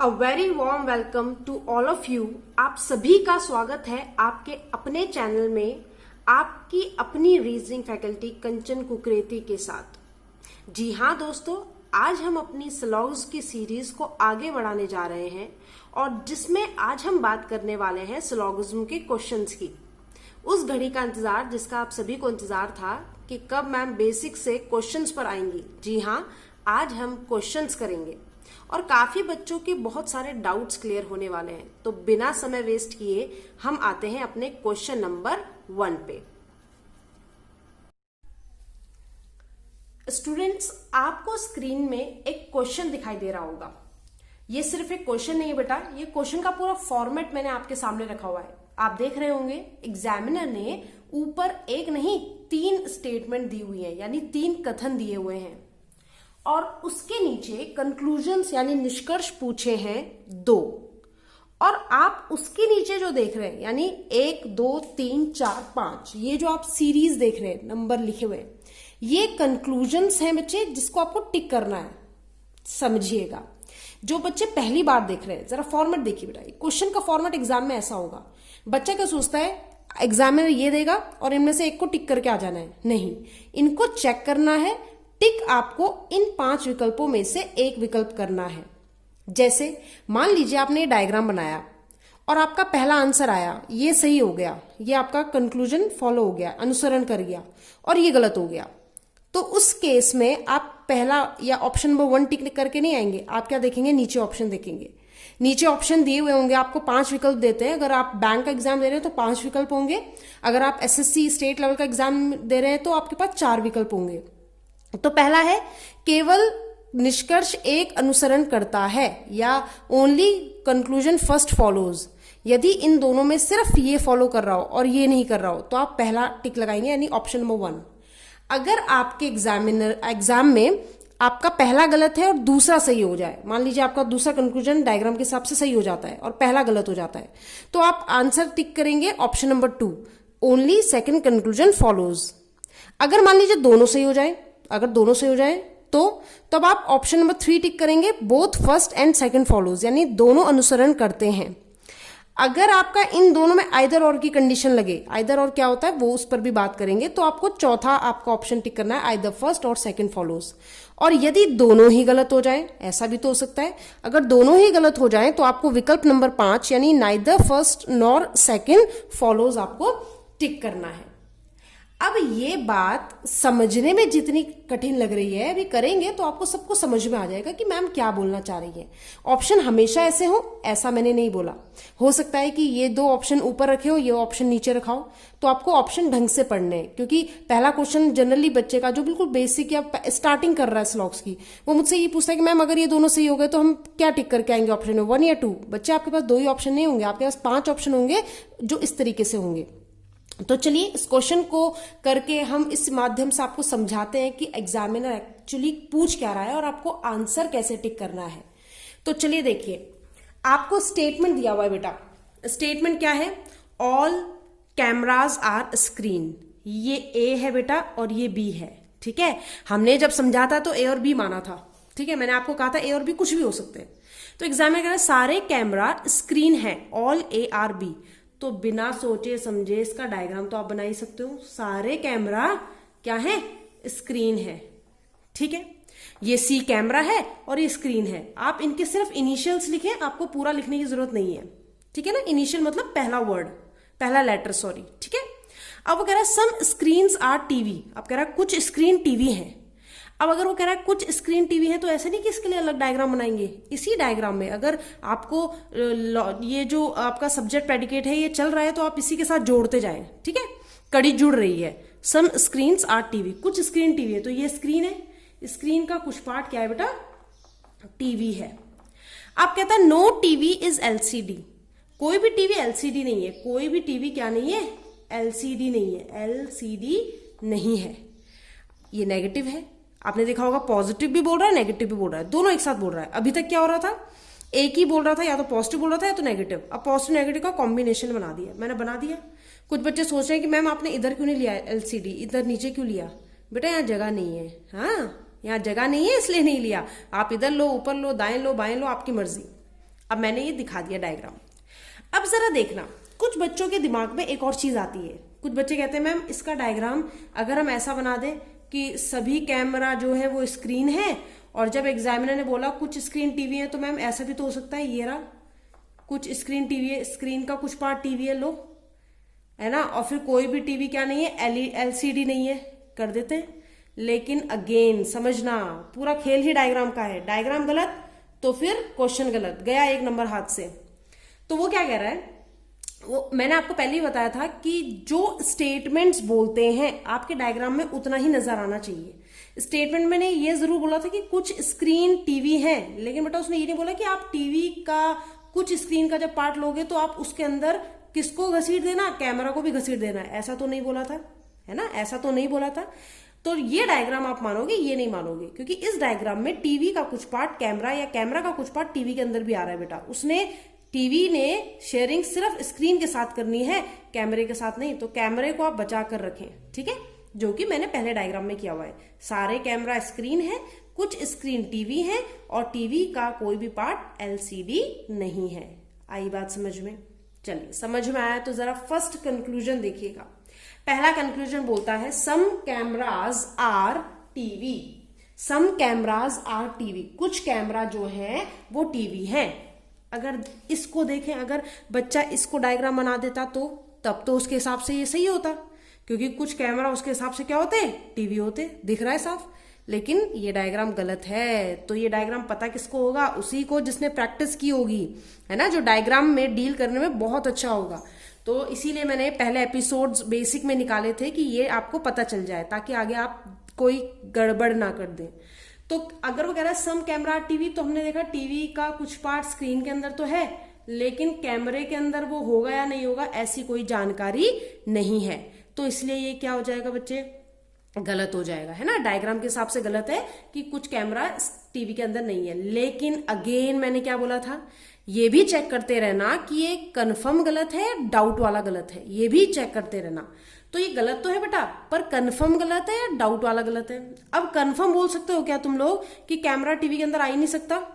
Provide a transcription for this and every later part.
A very warm welcome to all of you. आप सभी का स्वागत है आपके अपने चैनल में, आपकी अपनी रीजनिंग फैकल्टी कंचन कुकरेती के साथ। जी हाँ दोस्तों, आज हम अपनी स्लॉग्स की सीरीज को आगे बढ़ाने जा रहे हैं और जिसमें आज हम बात करने वाले हैं स्लॉगिज्म के क्वेश्चंस की। उस घड़ी का इंतजार जिसका आप सभी को इंतजार था कि कब मैम बेसिक से क्वेश्चंस पर आएंगी। जी हाँ, आज हम क्वेश्चंस करेंगे और काफी बच्चों के बहुत सारे डाउट्स क्लियर होने वाले हैं। तो बिना समय वेस्ट किए हम आते हैं अपने क्वेश्चन नंबर 1 पे। स्टूडेंट्स, आपको स्क्रीन में एक क्वेश्चन दिखाई दे रहा होगा। ये सिर्फ एक क्वेश्चन नहीं बेटा, ये क्वेश्चन का पूरा फॉर्मेट मैंने आपके सामने रखा हुआ है। आप देख रहे होंगे एग्जामिनर ने ऊपर एक नहीं 3 स्टेटमेंट दी हुई है, यानी 3 कथन दिए हुए हैं और उसके नीचे कंक्लूजन्स यानी निष्कर्ष पूछे हैं 2। और आप उसके नीचे जो देख रहे हैं यानी 1 2 3 4 5, ये जो आप सीरीज देख रहे हैं नंबर लिखे हुए, ये कंक्लूजन्स हैं बच्चे, जिसको आपको टिक करना है। समझिएगा, जो बच्चे पहली बार देख रहे हैं जरा फॉर्मेट देखिए बेटा। क्वेश्चन का फॉर्मेट एग्जाम में ऐसा होगा, बच्चा क्या सोचता है एग्जामिनर ये देगा और इनमें से एक को टिक करके आ जाना है। नहीं, इनको चेक करना है। टिक आपको इन 5 विकल्पों में से एक विकल्प करना है। जैसे मान लीजिए आपने ये डायग्राम बनाया और आपका पहला आंसर आया, ये सही हो गया, ये आपका कंक्लूजन फॉलो हो गया, अनुसरण कर गया, और ये गलत हो गया। तो उस केस में आप पहला या ऑप्शन नंबर 1 टिक करके नहीं आएंगे। आप क्या देखेंगे, नीचे ऑप्शन देखेंगे। नीचे ऑप्शन दिए हुए होंगे, आपको 5 विकल्प देते हैं। अगर आप बैंक का एग्जाम दे रहे हैं तो 5 विकल्प होंगे। अगर आप एसएससी स्टेट लेवल का एग्जाम दे रहे हैं तो आपके पास 4 विकल्प होंगे। तो पहला है केवल निष्कर्ष एक अनुसरण करता है, या ओनली कंक्लूजन फर्स्ट फॉलोज। यदि इन दोनों में सिर्फ ये फॉलो कर रहा हो और ये नहीं कर रहा हो तो आप पहला टिक लगाएंगे, यानी ऑप्शन नंबर 1। अगर आपके एग्जाम में आपका पहला गलत है और दूसरा सही हो जाए, मान लीजिए आपका दूसरा कंक्लूजन डायग्राम के हिसाब से सही हो जाता है और पहला गलत हो जाता है, तो आप आंसर टिक करेंगे option number 2, only second conclusion follows. अगर मान लीजिए दोनों सही हो जाए, अगर दोनों सही हो जाए तो तब आप ऑप्शन नंबर 3 टिक करेंगे, both first and second follows, यानी दोनों अनुसरण करते हैं। अगर आपका इन दोनों में आइदर और की कंडीशन लगे, आइदर और क्या होता है वो उस पर भी बात करेंगे, तो आपको चौथा आपका ऑप्शन टिक करना है, आइदर फर्स्ट और सेकंड फॉलोज। और यदि दोनों ही गलत हो जाए, ऐसा भी तो हो सकता है, अगर दोनों ही गलत हो जाए तो आपको विकल्प नंबर 5 यानी neither first nor second follows आपको टिक करना है। अब ये बात समझने में जितनी कठिन लग रही है, अभी करेंगे तो आपको सबको समझ में आ जाएगा कि मैम क्या बोलना चाह रही है। ऑप्शन हमेशा ऐसे हो ऐसा मैंने नहीं बोला। हो सकता है कि ये 2 ऑप्शन ऊपर रखे हो, ये ऑप्शन नीचे रखा हो, तो आपको ऑप्शन ढंग से पढ़ने हैं। क्योंकि पहला क्वेश्चन जनरली बच्चे का जो बिल्कुल बेसिक या स्टार्टिंग कर रहा है स्लॉग्स की, वो मुझसे ये पूछता है कि मैम अगर ये दोनों सही हो गए तो हम क्या टिक करके आएंगे ऑप्शन में, 1 या 2। बच्चे आपके पास 2 ही ऑप्शन नहीं होंगे, आपके पास 5 ऑप्शन होंगे जो इस तरीके से होंगे। तो चलिए इस क्वेश्चन को करके हम इस माध्यम से आपको समझाते हैं कि एग्जामिनर एक्चुअली पूछ क्या रहा है और आपको आंसर कैसे टिक करना है। तो चलिए देखिए, आपको स्टेटमेंट दिया हुआ है बेटा। स्टेटमेंट क्या है, ऑल कैमराज आर स्क्रीन। ये ए है बेटा और ये बी है, ठीक है। हमने जब समझा था तो ए और बी माना था, ठीक है। मैंने आपको कहा था ए और बी कुछ भी हो सकते हैं। तो एग्जामिनर कह रहा है सारे कैमरा स्क्रीन है, ऑल ए आर बी। तो बिना सोचे समझे इसका डायग्राम तो आप बना ही सकते हो। सारे कैमरा क्या है, स्क्रीन है, ठीक है। ये सी कैमरा है और ये स्क्रीन है। आप इनके सिर्फ इनिशियल्स लिखें, आपको पूरा लिखने की जरूरत नहीं है, ठीक है ना। इनिशियल मतलब पहला वर्ड, पहला लेटर, सॉरी, ठीक है। अब वो कह रहा है सम स्क्रीन्स आर टीवी। अब कह रहा है कुछ स्क्रीन टीवी है। अब अगर वो कह रहा है कुछ स्क्रीन टीवी है तो ऐसे नहीं कि इसके लिए अलग डायग्राम बनाएंगे। इसी डायग्राम में अगर आपको ये जो आपका सब्जेक्ट प्रेडिकेट है ये चल रहा है तो आप इसी के साथ जोड़ते जाएं, ठीक है। कड़ी जुड़ रही है, सम स्क्रीन्स आर टीवी, कुछ स्क्रीन टीवी है, तो ये स्क्रीन है, स्क्रीन का कुछ पार्ट क्या है बेटा, टीवी है। आप कहता है नो टीवी इज एलसीडी। कोई भी टीवी एलसीडी नहीं है, कोई भी टीवी क्या नहीं है, एलसीडी नहीं है, एलसीडी नहीं है। ये नेगेटिव है। आपने देखा होगा पॉजिटिव भी बोल रहा है, नेगेटिव भी बोल रहा है, दोनों एक साथ बोल रहा है। अभी तक क्या हो रहा था, एक ही बोल रहा था, या तो पॉजिटिव बोल रहा था या तो नेगेटिव। अब पॉजिटिव नेगेटिव का कॉम्बिनेशन बना दिया, मैंने बना दिया। कुछ बच्चे सोच रहे हैं कि मैम आपने इधर क्यों नहीं लिया एलसीडी, इधर नीचे क्यों लिया। बेटा यहाँ जगह नहीं है, हाँ यहाँ जगह नहीं है इसलिए नहीं लिया। आप इधर लो, ऊपर लो, दाएं लो, बाएं लो, आपकी मर्जी। अब मैंने ये दिखा दिया डायग्राम। अब जरा देखना, कुछ बच्चों के दिमाग में एक और चीज आती है। कुछ बच्चे कहते हैं मैम इसका डायग्राम अगर हम ऐसा बना दें कि सभी कैमरा जो है वो स्क्रीन है, और जब एग्जामिनर ने बोला कुछ स्क्रीन टीवी है, तो मैम ऐसा भी तो हो सकता है, ये रहा कुछ स्क्रीन टीवी है, स्क्रीन का कुछ पार्ट टीवी है, लो है ना, और फिर कोई भी टीवी क्या नहीं है, एलसीडी नहीं है, कर देते हैं। लेकिन अगेन समझना, पूरा खेल ही डायग्राम का है। डायग्राम गलत तो फिर क्वेश्चन गलत, गया 1 नंबर हाथ से। तो वो क्या कह रहा है, वो मैंने आपको पहले ही बताया था कि जो स्टेटमेंट्स बोलते हैं आपके डायग्राम में उतना ही नजर आना चाहिए। स्टेटमेंट मैंने ये जरूर बोला था कि कुछ स्क्रीन टीवी है, लेकिन बेटा उसने ये नहीं बोला कि आप टीवी का कुछ स्क्रीन का जब पार्ट लोगे तो आप उसके अंदर किसको घसीट देना, कैमरा को भी घसीट देना, ऐसा तो नहीं बोला था, है ना, ऐसा तो नहीं बोला था। तो ये डायग्राम आप मानोगे, ये नहीं मानोगे, क्योंकि इस डायग्राम में टीवी का कुछ पार्ट कैमरा या कैमरा का कुछ पार्ट टीवी के अंदर भी आ रहा है बेटा। उसने टीवी ने शेयरिंग सिर्फ स्क्रीन के साथ करनी है, कैमरे के साथ नहीं। तो कैमरे को आप बचा कर रखें, ठीक है, जो कि मैंने पहले डायग्राम में किया हुआ है। सारे कैमरा स्क्रीन है, कुछ स्क्रीन टीवी है, और टीवी का कोई भी पार्ट एलसीडी नहीं है। आई बात समझ में? चलिए, समझ में आया तो जरा फर्स्ट कंक्लूजन देखिएगा। पहला कंक्लूजन बोलता है some cameras are TV. Some cameras are TV, कुछ कैमरा जो है वो टीवी है। अगर इसको देखें, अगर बच्चा इसको डायग्राम बना देता तो तब तो उसके हिसाब से ये सही होता, क्योंकि कुछ कैमरा उसके हिसाब से क्या होते, टीवी होते, दिख रहा है साफ। लेकिन ये डायग्राम गलत है। तो ये डायग्राम पता किसको होगा, उसी को जिसने प्रैक्टिस की होगी, है ना, जो डायग्राम में डील करने में बहुत अच्छा होगा। तो इसीलिए मैंने पहले एपिसोड्स बेसिक में निकाले थे कि ये आपको पता चल जाए, ताकि आगे आप कोई गड़बड़ ना कर दें। तो अगर वो कह रहा है सम कैमरा टीवी, तो हमने देखा टीवी का कुछ पार्ट स्क्रीन के अंदर तो है, लेकिन कैमरे के अंदर वो होगा या नहीं होगा ऐसी कोई जानकारी नहीं है। तो इसलिए ये क्या हो जाएगा बच्चे, गलत हो जाएगा, है ना। डायग्राम के हिसाब से गलत है कि कुछ कैमरा टीवी के अंदर नहीं है। लेकिन अगेन मैंने क्या बोला था, ये भी चेक करते रहना कि ये कंफर्म गलत है या डाउट वाला गलत है, ये भी चेक करते रहना। तो ये गलत तो है बेटा, पर कंफर्म गलत है या डाउट वाला गलत है। अब कंफर्म बोल सकते हो क्या तुम लोग कि कैमरा टीवी के अंदर आ ही नहीं सकता?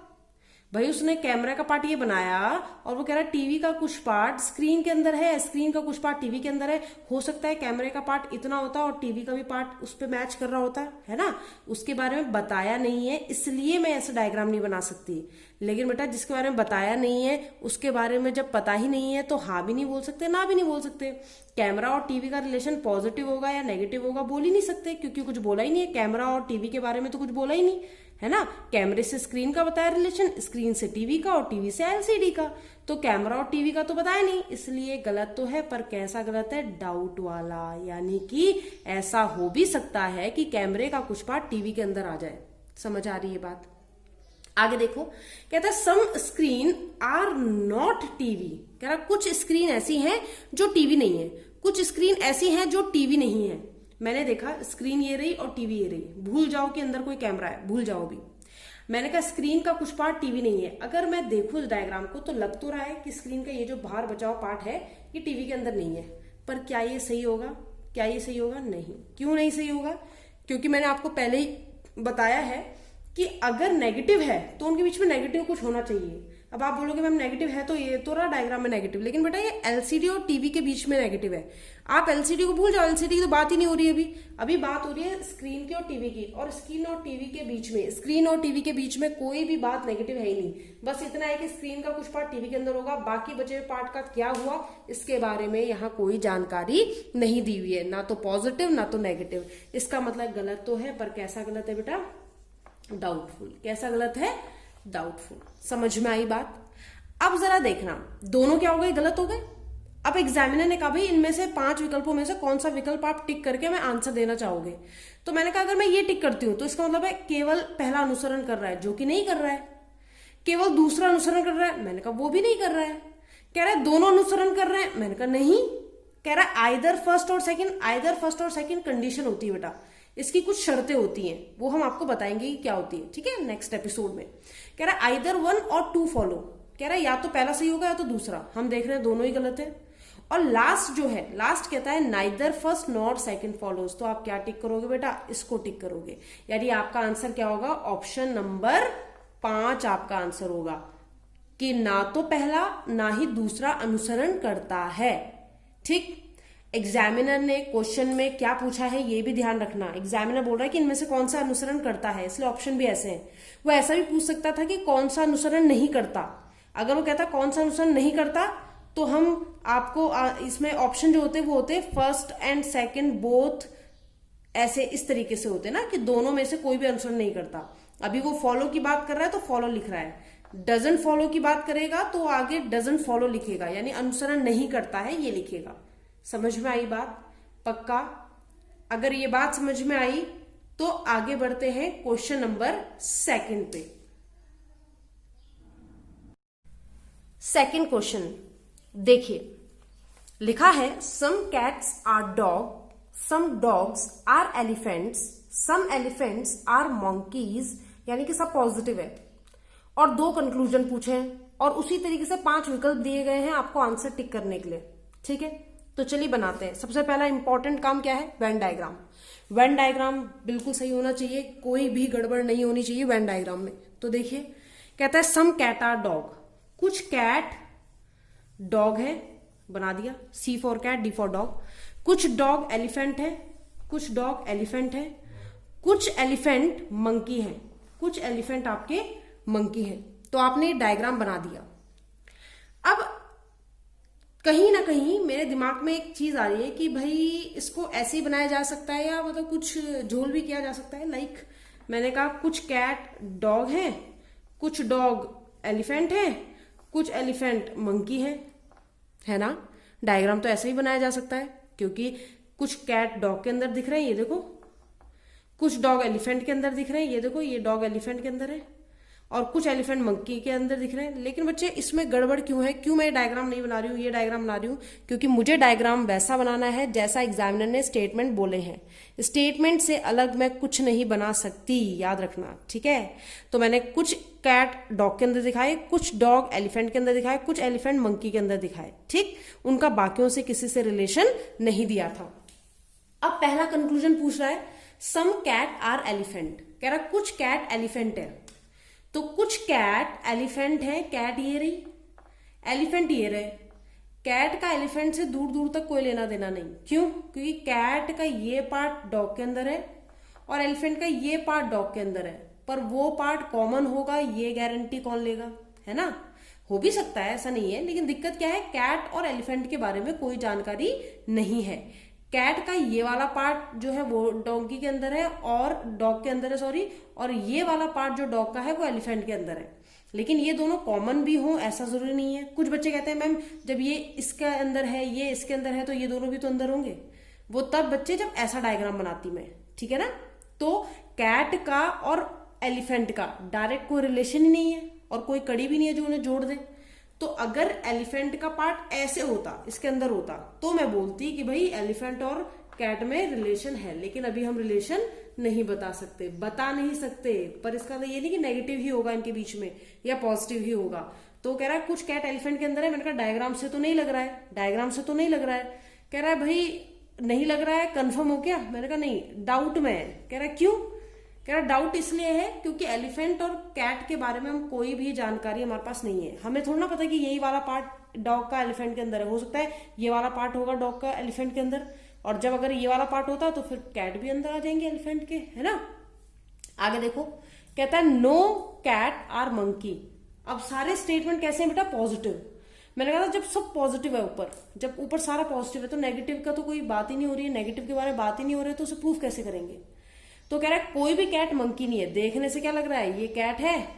भाई उसने कैमरा का पार्ट ये बनाया और वो कह रहा है टीवी का कुछ पार्ट स्क्रीन के अंदर है, स्क्रीन का कुछ पार्ट टीवी के अंदर है। हो सकता है कैमरे का पार्ट इतना होता और टीवी का भी पार्ट उस पर मैच कर रहा होता, है ना। उसके बारे में बताया नहीं है, इसलिए मैं ऐसा डायग्राम नहीं बना सकती। लेकिन बेटा जिसके बारे में बताया नहीं है उसके बारे में जब पता ही नहीं है तो हाँ भी नहीं बोल सकते, ना भी नहीं बोल सकते। कैमरा और टीवी का रिलेशन पॉजिटिव होगा या नेगेटिव होगा बोल ही नहीं सकते, क्योंकि कुछ बोला ही नहीं है। कैमरा और टीवी के बारे में तो कुछ बोला ही नहीं, है ना। कैमरे से स्क्रीन का बताया रिलेशन, स्क्रीन से टीवी का और टीवी से एलसीडी का। तो कैमरा और टीवी का तो बताया नहीं, इसलिए गलत तो है, पर कैसा गलत है, डाउट वाला। यानी कि ऐसा हो भी सकता है कि कैमरे का कुछ पार्ट टीवी के अंदर आ जाए। समझ आ रही है बात? आगे देखो, कहता है सम स्क्रीन आर नॉट टीवी। कह रहा कुछ स्क्रीन ऐसी हैं जो टीवी नहीं है, कुछ स्क्रीन ऐसी हैं जो टीवी नहीं है। मैंने देखा स्क्रीन ये रही और टीवी ये रही, भूल जाओ कि अंदर कोई कैमरा है, भूल जाओ भी। मैंने कहा स्क्रीन का कुछ पार्ट टीवी नहीं है। अगर मैं देखूं इस डायग्राम को तो लग तो रहा है कि स्क्रीन का ये जो बाहर बचा हुआ पार्ट है ये टीवी के अंदर नहीं है, पर क्या ये सही होगा? क्या ये सही होगा? नहीं। क्यों नहीं सही होगा? क्योंकि मैंने आपको पहले ही बताया है कि अगर नेगेटिव है तो उनके बीच में नेगेटिव कुछ होना चाहिए। अब आप बोलोगे मैम नेगेटिव है तो ये तो रहा डायग्राम में नेगेटिव, लेकिन बेटा ये एलसीडी और टीवी के बीच में नेगेटिव है। आप एलसीडी को भूल जाओ, एलसीडी की तो बात ही नहीं हो रही है अभी बात हो रही है स्क्रीन की और टीवी की। और स्क्रीन और टीवी के बीच में, स्क्रीन और टीवी के बीच में कोई भी बात नेगेटिव है ही नहीं। बस इतना है कि स्क्रीन का कुछ पार्ट टीवी के अंदर होगा, बाकी बचे हुए पार्ट का क्या हुआ इसके बारे में यहाँ कोई जानकारी नहीं दी हुई है, ना तो पॉजिटिव ना तो नेगेटिव। इसका मतलब गलत तो है, पर कैसा गलत है बेटा? डाउटफुल। कैसा गलत है? डाउटफुल। समझ में आई बात? अब जरा देखना, दोनों क्या हो गए? गलत हो गए। अब एग्जामिनर ने कहा भाई इनमें से 5 विकल्पों में से कौन सा विकल्प आप टिक करके मैं आंसर देना चाहोगे। तो मैंने कहा अगर मैं ये टिक करती हूं तो इसका मतलब है केवल पहला अनुसरण कर रहा है, जो कि नहीं कर रहा है। केवल दूसरा अनुसरण कर रहा है, मैंने कहा वो भी नहीं कर रहा है। कह रहा है दोनों अनुसरण कर रहे हैं, मैंने कहा नहीं। कह रहा है आइदर फर्स्ट और सेकंड। आइदर फर्स्ट और सेकंड कंडीशन होती है बेटा, इसकी कुछ शर्तें होती हैं, वो हम आपको बताएंगे कि क्या होती है, ठीक है, नेक्स्ट एपिसोड में। कह रहा है आइदर 1 और 2 फॉलो। कह रहा है या तो पहला सही होगा या तो दूसरा। हम देख रहे हैं दोनों ही गलत है। और लास्ट जो है, लास्ट कहता है neither first nor second follows. तो आप क्या टिक करोगे बेटा? इसको टिक करोगे। यानी आपका आंसर क्या होगा? ऑप्शन नंबर 5 आपका आंसर होगा। कि ना तो पहला ना ही दूसरा अनुसरण करता है। ठीक, एग्जामिनर ने क्वेश्चन में क्या पूछा है ये भी ध्यान रखना। एग्जामिनर बोल रहा है कि इनमें से कौन सा अनुसरण करता है, इसलिए ऑप्शन भी ऐसे हैं। वो ऐसा भी पूछ सकता था कि कौन सा अनुसरण नहीं करता। अगर वो कहता कौन सा अनुसरण नहीं करता तो हम आपको इसमें ऑप्शन जो होते हैं वो होते फर्स्ट एंड सेकंड बोथ, ऐसे इस तरीके से होते ना कि दोनों में से कोई भी अनुसरण नहीं करता। अभी वो फॉलो की बात कर रहा है तो फॉलो लिख रहा है, डजंट फॉलो की बात करेगा तो आगे डजंट फॉलो लिखेगा, यानी अनुसरण नहीं करता है ये लिखेगा। समझ में आई बात? पक्का? अगर ये बात समझ में आई तो आगे बढ़ते हैं क्वेश्चन नंबर 2 पे। सेकंड क्वेश्चन देखिए, लिखा है some cats are dog, some dogs are elephants, some elephants are monkeys, यानी कि सब पॉजिटिव है, और 2 कंक्लूजन पूछे हैं और उसी तरीके से 5 विकल्प दिए गए हैं आपको आंसर टिक करने के लिए। ठीक है, तो चलिए बनाते हैं। सबसे पहला इंपॉर्टेंट काम क्या है? Venn diagram. वेन डायग्राम बिल्कुल सही होना चाहिए, कोई भी गड़बड़ नहीं होनी चाहिए वेन डायग्राम में। तो देखिए, कहता है सम कैट आर डॉग, कुछ कैट डॉग है, बना दिया, C for cat, D for dog. कुछ डॉग एलिफेंट है, कुछ डॉग एलिफेंट है, कुछ एलिफेंट मंकी है, कुछ एलिफेंट आपके मंकी है। तो आपने डायग्राम बना दिया। अब कहीं ना कहीं मेरे दिमाग में एक चीज आ रही है कि भाई इसको ऐसे ही बनाया जा सकता है या मतलब कुछ झोल भी किया जा सकता है। लाइक मैंने कहा कुछ कैट डॉग है, कुछ डॉग एलिफेंट है, कुछ एलिफेंट मंकी है ना। डायग्राम तो ऐसे ही बनाया जा सकता है, क्योंकि कुछ कैट डॉग के अंदर दिख रहे हैं, ये देखो, कुछ डॉग एलिफेंट के अंदर दिख रहे हैं, ये देखो, ये डॉग एलिफेंट के अंदर है, और कुछ एलिफेंट मंकी के अंदर दिख रहे हैं। लेकिन बच्चे इसमें गड़बड़ क्यों है? क्यों मैं डायग्राम नहीं बना रही हूँ, ये डायग्राम बना रही हूँ? क्योंकि मुझे डायग्राम वैसा बनाना है जैसा एग्जामिनर ने स्टेटमेंट बोले हैं। स्टेटमेंट से अलग मैं कुछ नहीं बना सकती, याद रखना। ठीक है, तो मैंने कुछ कैट डॉग के अंदर दिखाए, कुछ डॉग एलिफेंट के अंदर दिखाए, कुछ एलिफेंट मंकी के अंदर दिखाए। ठीक, उनका बाकियों से किसी से रिलेशन नहीं दिया था। अब पहला कंक्लूजन पूछ रहा है सम कैट आर एलिफेंट, कह रहा कुछ कैट एलिफेंट है। तो कुछ कैट एलिफेंट है, कैट ये रही, एलिफेंट ये रहे। कैट का एलिफेंट से दूर दूर तक कोई लेना देना नहीं। क्यों? क्योंकि कैट का ये पार्ट डॉग के अंदर है और एलिफेंट का ये पार्ट डॉग के अंदर है, पर वो पार्ट कॉमन होगा ये गारंटी कौन लेगा? है ना। हो भी सकता है, ऐसा नहीं है, लेकिन दिक्कत क्या है, कैट और एलिफेंट के बारे में कोई जानकारी नहीं है। कैट का ये वाला पार्ट जो है वो डॉगी के अंदर है और डॉग के अंदर है, सॉरी, और ये वाला पार्ट जो डॉग का है वो एलिफेंट के अंदर है। लेकिन ये दोनों कॉमन भी हो ऐसा जरूरी नहीं है। कुछ बच्चे कहते हैं मैम जब ये इसके अंदर है ये इसके अंदर है तो ये दोनों भी तो अंदर होंगे। वो तब बच्चे जब ऐसा डायग्राम बनाती मैं, ठीक है ना। तो कैट का और एलिफेंट का डायरेक्ट कोई रिलेशन ही नहीं है और कोई कड़ी भी नहीं है जो उन्हें जोड़ दे। तो अगर एलिफेंट का पार्ट ऐसे होता, इसके अंदर होता, तो मैं बोलती कि भाई एलिफेंट और कैट में रिलेशन है। लेकिन अभी हम रिलेशन नहीं बता सकते, पर इसका तो ये नहीं कि नेगेटिव ही होगा इनके बीच में या पॉजिटिव ही होगा। तो कह रहा है कुछ कैट एलिफेंट के अंदर है। मैंने कहा डायग्राम से तो नहीं लग रहा है, डायग्राम से तो नहीं लग रहा है। कह रहा है भाई नहीं लग रहा है, कंफर्म हो क्या? मैंने कहा नहीं, डाउट में है। कह रहा है क्यों? कह रहा डाउट इसलिए है क्योंकि एलिफेंट और कैट के बारे में हम कोई भी जानकारी हमारे पास नहीं है। हमें थोड़ा ना पता कि यही वाला पार्ट डॉग का एलिफेंट के अंदर है। हो सकता है ये वाला पार्ट होगा डॉग का एलिफेंट के अंदर, और जब अगर ये वाला पार्ट होता तो फिर कैट भी अंदर आ जाएंगे एलिफेंट के, है ना। आगे देखो, कहता है नो कैट आर मंकी। अब सारे स्टेटमेंट कैसे हैं बेटा? पॉजिटिव। मैंने कहा था जब सब पॉजिटिव है, ऊपर जब ऊपर सारा पॉजिटिव है तो नेगेटिव का तो कोई बात ही नहीं हो रही है, नेगेटिव के बारे में बात ही नहीं हो रही है, तो उसे प्रूफ कैसे करेंगे? तो कह रहा है कोई भी कैट मंकी नहीं है। देखने से क्या लग रहा है, ये कैट है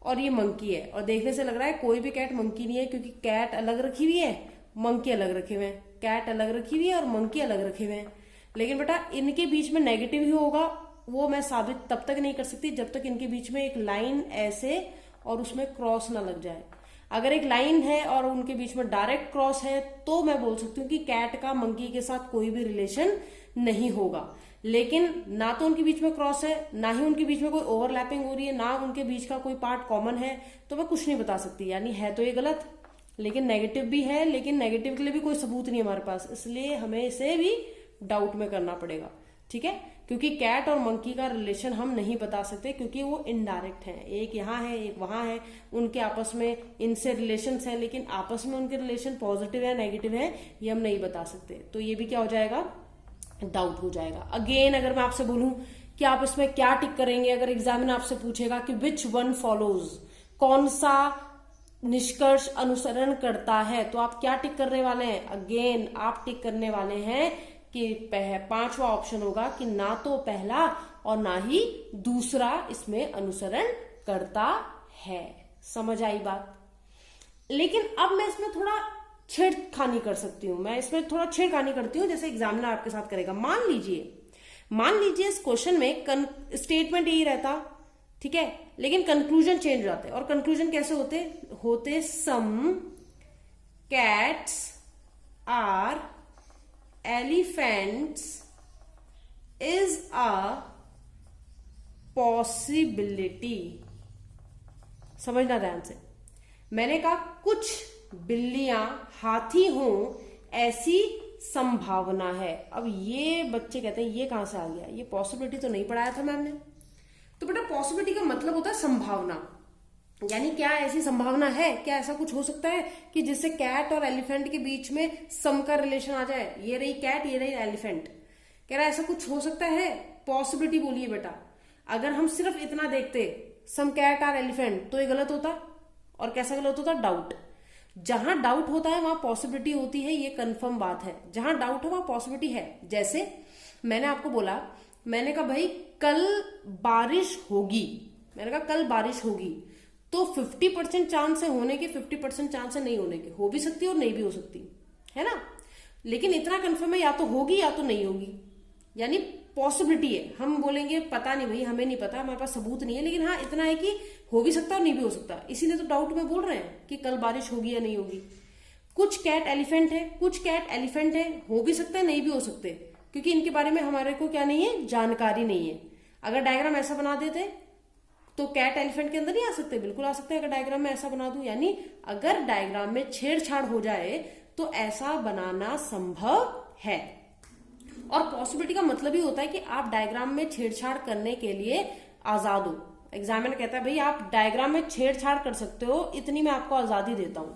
और ये मंकी है, और देखने से लग रहा है कोई भी कैट मंकी नहीं है, क्योंकि कैट अलग रखी हुई है, मंकी अलग रखे हुए हैं। कैट अलग रखी हुई है और मंकी अलग रखे हुए हैं। लेकिन बेटा इनके बीच में नेगेटिव ही होगा, वो मैं साबित तब तक नहीं कर सकती जब तक इनके बीच में एक लाइन ऐसे और उसमें क्रॉस ना लग जाए। अगर एक लाइन है और उनके बीच में डायरेक्ट क्रॉस है तो मैं बोल सकती हूँ कि कैट का मंकी के साथ कोई भी रिलेशन नहीं होगा। लेकिन ना तो उनके बीच में क्रॉस है, ना ही उनके बीच में कोई ओवरलैपिंग हो रही है, ना उनके बीच का कोई पार्ट कॉमन है, तो मैं कुछ नहीं बता सकती। यानी है तो ये गलत, लेकिन नेगेटिव भी है, लेकिन नेगेटिव के लिए भी कोई सबूत नहीं है हमारे पास, इसलिए हमें इसे भी डाउट में करना पड़ेगा। ठीक है, क्योंकि कैट और मंकी का रिलेशन हम नहीं बता सकते, क्योंकि वो इनडायरेक्ट है, एक यहाँ है एक वहां है, उनके आपस में इनसे रिलेशन है, लेकिन आपस में उनके रिलेशन पॉजिटिव है नेगेटिव है ये हम नहीं बता सकते। तो ये भी क्या हो जाएगा, डाउट हो जाएगा। अगेन अगर मैं आपसे बोलूं कि आप इसमें क्या टिक करेंगे, अगर एग्जामिनर आपसे पूछेगा कि विच वन फॉलोज, कौन सा निष्कर्ष अनुसरण करता है, तो आप क्या टिक करने वाले हैं, अगेन आप टिक करने वाले हैं कि पांचवा ऑप्शन होगा कि ना तो पहला और ना ही दूसरा इसमें अनुसरण करता है। समझ आई बात। लेकिन अब मैं इसमें थोड़ा छेड़खानी कर सकती हूं, मैं इसमें थोड़ा छेड़खानी करती हूं जैसे एग्जामिनर आपके साथ करेगा। मान लीजिए इस क्वेश्चन में स्टेटमेंट यही रहता, ठीक है, लेकिन कंक्लूजन चेंज हो जाते। और कंक्लूजन कैसे होते some cats are elephants is a possibility. समझना ध्यान से, मैंने कहा कुछ बिल्लियां हाथी हों ऐसी संभावना है। अब ये बच्चे कहते हैं ये कहां से आ गया, ये पॉसिबिलिटी तो नहीं पढ़ाया था मैम ने। तो बेटा पॉसिबिलिटी का मतलब होता है संभावना, यानी क्या ऐसी संभावना है, क्या ऐसा कुछ हो सकता है कि जिससे कैट और एलिफेंट के बीच में सम का रिलेशन आ जाए, ये रही कैट ये रही एलिफेंट, कह रहा है ऐसा कुछ हो सकता है। पॉसिबिलिटी बोलिए बेटा, अगर हम सिर्फ इतना देखते सम कैट और एलिफेंट तो ये गलत होता। और कैसा गलत होता, डाउट। जहां डाउट होता है वहां पॉसिबिलिटी होती है, ये कंफर्म बात है। जहां डाउट हो वहां पॉसिबिलिटी है। जैसे मैंने आपको बोला, मैंने कहा भाई कल बारिश होगी, मैंने कहा कल बारिश होगी, तो 50% चांस है होने के, 50% चांस है नहीं होने के। हो भी सकती है और नहीं भी हो सकती है ना, लेकिन इतना कंफर्म है या तो होगी या तो नहीं होगी, यानी पॉसिबिलिटी है। हम बोलेंगे पता नहीं भाई, हमें नहीं पता, हमारे पास सबूत नहीं है, लेकिन हाँ इतना है कि हो भी सकता है और नहीं भी हो सकता। इसीलिए तो डाउट में बोल रहे हैं कि कल बारिश होगी या नहीं होगी। कुछ कैट एलिफेंट है, कुछ कैट एलिफेंट है, हो भी सकता है नहीं भी हो सकते, क्योंकि इनके बारे में हमारे को क्या नहीं है, जानकारी नहीं है। अगर डायग्राम ऐसा बना देते तो कैट एलिफेंट के अंदर नहीं आ सकते, बिल्कुल आ सकते हैं अगर डायग्राम में ऐसा बना दूं। यानी अगर डायग्राम में छेड़छाड़ हो जाए तो ऐसा बनाना संभव है। और पॉसिबिलिटी का मतलब ही होता है कि आप डायग्राम में छेड़छाड़ करने के लिए आजाद हो। एग्जामिनर कहता है भाई आप डायग्राम में छेड़छाड़ कर सकते हो, इतनी मैं आपको आजादी देता हूं।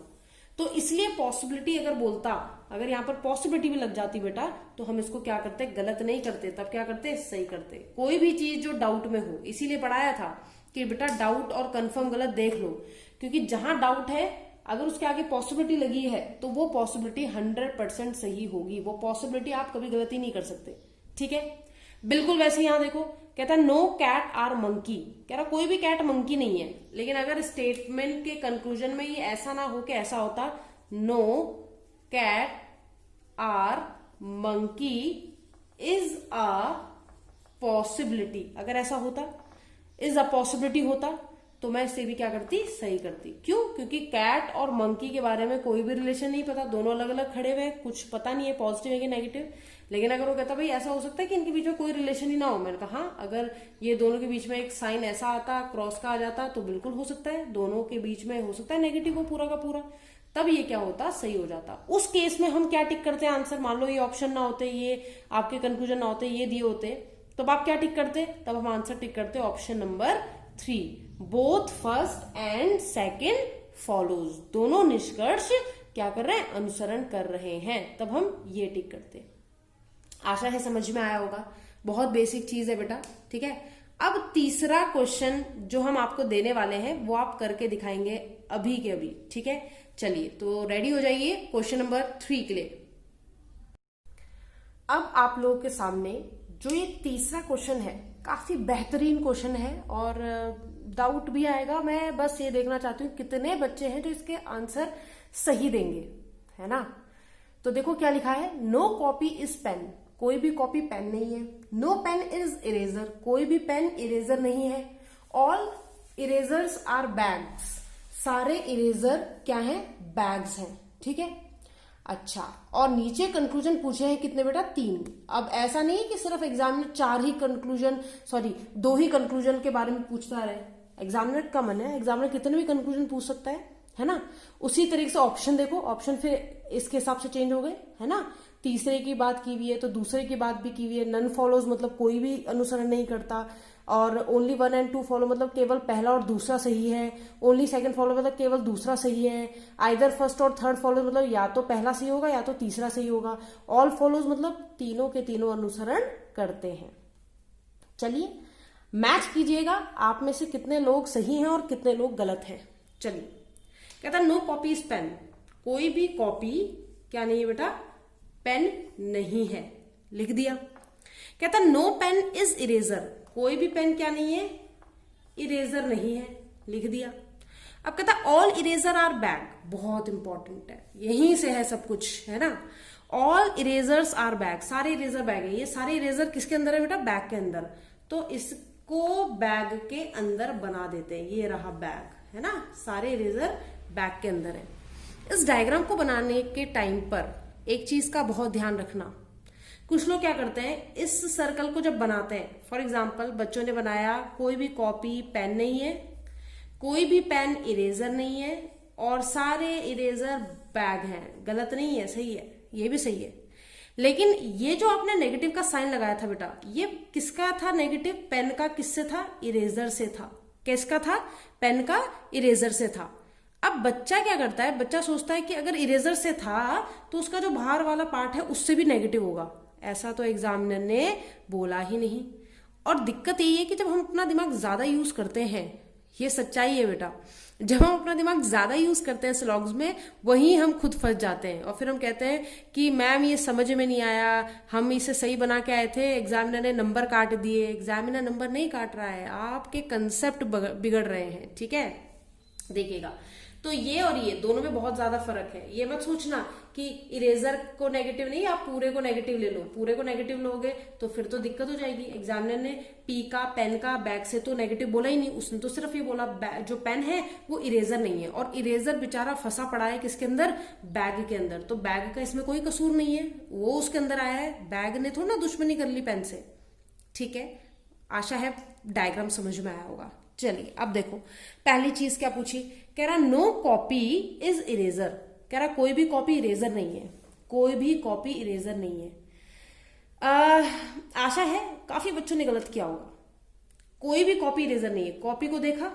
तो इसलिए पॉसिबिलिटी अगर बोलता, अगर यहां पर पॉसिबिलिटी भी लग जाती बेटा, तो हम इसको क्या करते, गलत नहीं करते, तब क्या करते, सही करते। कोई भी चीज जो डाउट में हो, इसीलिए पढ़ाया था कि बेटा डाउट और कंफर्म गलत देख लो, क्योंकि जहां डाउट है अगर उसके आगे पॉसिबिलिटी लगी है तो वो पॉसिबिलिटी 100% सही होगी। वो पॉसिबिलिटी आप कभी गलती नहीं कर सकते, ठीक है। बिल्कुल वैसे यहां देखो, कहता है नो कैट आर मंकी, कह रहा कोई भी कैट मंकी नहीं है। लेकिन अगर स्टेटमेंट के कंक्लूजन में ये ऐसा ना हो कि ऐसा होता, no cat are monkey is a possibility, अगर ऐसा होता, इज अ पॉसिबिलिटी होता, तो मैं इससे भी क्या करती, सही करती। क्यों, क्योंकि कैट और मंकी के बारे में कोई भी रिलेशन नहीं पता, दोनों अलग अलग खड़े हुए, कुछ पता नहीं है पॉजिटिव है कि नेगेटिव। लेकिन अगर वो कहता भाई ऐसा हो सकता है कि इनके बीच में कोई रिलेशन ही ना हो, मैंने कहा हाँ, अगर ये दोनों के बीच में एक साइन ऐसा आता, क्रॉस का आ जाता, तो बिल्कुल हो सकता है, दोनों के बीच में हो सकता है नेगेटिव हो पूरा का पूरा, तब ये क्या होता, सही हो जाता। उस केस में हम क्या टिक करते हैं आंसर, मान लो ये ऑप्शन ना होते, ये आपके कंक्लूजन ना होते, ये दिए होते, तब आप क्या टिक करते, तब हम आंसर टिक करते option number 3, both first and second follows, दोनों निष्कर्ष क्या कर रहे हैं, अनुसरण कर रहे हैं, तब हम ये टिक करते। आशा है समझ में आया होगा, बहुत बेसिक चीज है बेटा, ठीक है। अब तीसरा क्वेश्चन जो हम आपको देने वाले हैं वो आप करके दिखाएंगे अभी के अभी, ठीक है। चलिए तो रेडी हो जाइए क्वेश्चन नंबर 3 के लिए। अब आप लोगों के सामने जो ये तीसरा क्वेश्चन है, काफी बेहतरीन क्वेश्चन है और डाउट भी आएगा। मैं बस ये देखना चाहती हूँ कितने बच्चे हैं जो इसके आंसर सही देंगे, है ना। तो देखो क्या लिखा है, नो कॉपी इज पेन, कोई भी कॉपी पेन नहीं है। नो पेन इज इरेजर, कोई भी पेन इरेजर नहीं है। ऑल इरेजर्स आर बैग्स, सारे इरेजर क्या है, बैग्स हैं, ठीक है। अच्छा, और नीचे कंक्लूजन पूछे हैं कितने बेटा, 3। अब ऐसा नहीं है कि सिर्फ एग्जामिनर 2 ही कंक्लूजन के बारे में पूछता रहे। एग्जामिनर का मन है, एग्जामिनर कितने भी कंक्लूजन पूछ सकता है है ना। उसी तरीके से ऑप्शन देखो, ऑप्शन फिर इसके हिसाब से चेंज हो गए, है ना। तीसरे की बात की हुई है तो दूसरे की बात भी की हुई है। नन फॉलोज मतलब कोई भी अनुसरण नहीं करता, और ओनली 1 and 2 फॉलो मतलब केवल पहला और दूसरा सही है। ओनली सेकंड फॉलो मतलब केवल दूसरा सही है। आइदर फर्स्ट और थर्ड फॉलो मतलब या तो पहला सही होगा या तो तीसरा सही होगा। ऑल फॉलोज मतलब तीनों के तीनों अनुसरण करते हैं। चलिए मैच कीजिएगा, आप में से कितने लोग सही हैं और कितने लोग गलत हैं। चलिए, कहता है नो कॉपी इज पेन, कोई भी कॉपी क्या नहीं है बेटा, पेन नहीं है, लिख दिया। कहता नो पेन इज इरेजर, कोई भी पेन क्या नहीं है, इरेजर नहीं है, लिख दिया। अब कहता ऑल इरेजर आर बैग, बहुत इंपॉर्टेंट है, यहीं से है सब कुछ, है ना। ऑल इरेजर्स आर बैग, सारे इरेजर बैग है। ये सारे इरेजर किसके अंदर है बेटा, बैग के अंदर। तो इसको बैग के अंदर बना देते हैं, ये रहा बैग, है ना। सारे इरेजर बैग के अंदर है। इस डायग्राम को बनाने के टाइम पर एक चीज का बहुत ध्यान रखना, कुछ लोग क्या करते हैं, इस सर्कल को जब बनाते हैं, फॉर एग्जाम्पल बच्चों ने बनाया कोई भी कॉपी पेन नहीं है, कोई भी पेन इरेजर नहीं है, और सारे इरेजर बैग हैं। गलत नहीं है, सही है, ये भी सही है। लेकिन ये जो आपने नेगेटिव का साइन लगाया था बेटा, ये किसका था नेगेटिव, पेन का। किससे था, इरेजर से था। किसका था, पेन का, इरेजर से था। अब बच्चा क्या करता है, बच्चा सोचता है कि अगर इरेजर से था तो उसका जो बाहर वाला पार्ट है उससे भी नेगेटिव होगा। ऐसा तो एग्जामिनर ने बोला ही नहीं। और दिक्कत यही है कि जब हम अपना दिमाग ज्यादा यूज करते हैं, ये सच्चाई है बेटा, जब हम अपना दिमाग ज्यादा यूज करते हैं स्लॉग्स में, वहीं हम खुद फंस जाते हैं। और फिर हम कहते हैं कि मैम ये समझ में नहीं आया, हम इसे सही बना के आए थे, एग्जामिनर ने नंबर काट दिए। एग्जामिनर नंबर नहीं काट रहा है, आपके कंसेप्ट बिगड़ रहे हैं, ठीक है। देखिएगा, तो ये और ये दोनों में बहुत ज्यादा फर्क है। ये मत सोचना कि इरेजर को नेगेटिव नहीं, आप पूरे को नेगेटिव ले लो। पूरे को नेगेटिव लोगे तो फिर तो दिक्कत हो जाएगी। एग्जामिनर ने पी का, पेन का, बैग से तो नेगेटिव बोला ही नहीं, उसने तो सिर्फ ये बोला जो पेन है वो इरेजर नहीं है। और इरेजर बेचारा फंसा पड़ा है किसके अंदर, बैग के अंदर। तो बैग का इसमें कोई कसूर नहीं है, वो उसके अंदर आया है, बैग ने थोड़ा ना दुश्मनी कर ली पेन से, ठीक है। आशा है डायग्राम समझ में आया होगा। चलिए अब देखो, पहली चीज क्या पूछी, कह रहा नो कॉपी इज इरेजर, कह रहा कोई भी कॉपी इरेजर नहीं है, कोई भी कॉपी इरेजर नहीं है। आशा है काफी बच्चों ने गलत किया होगा। कोई भी कॉपी इरेजर नहीं है, कॉपी को देखा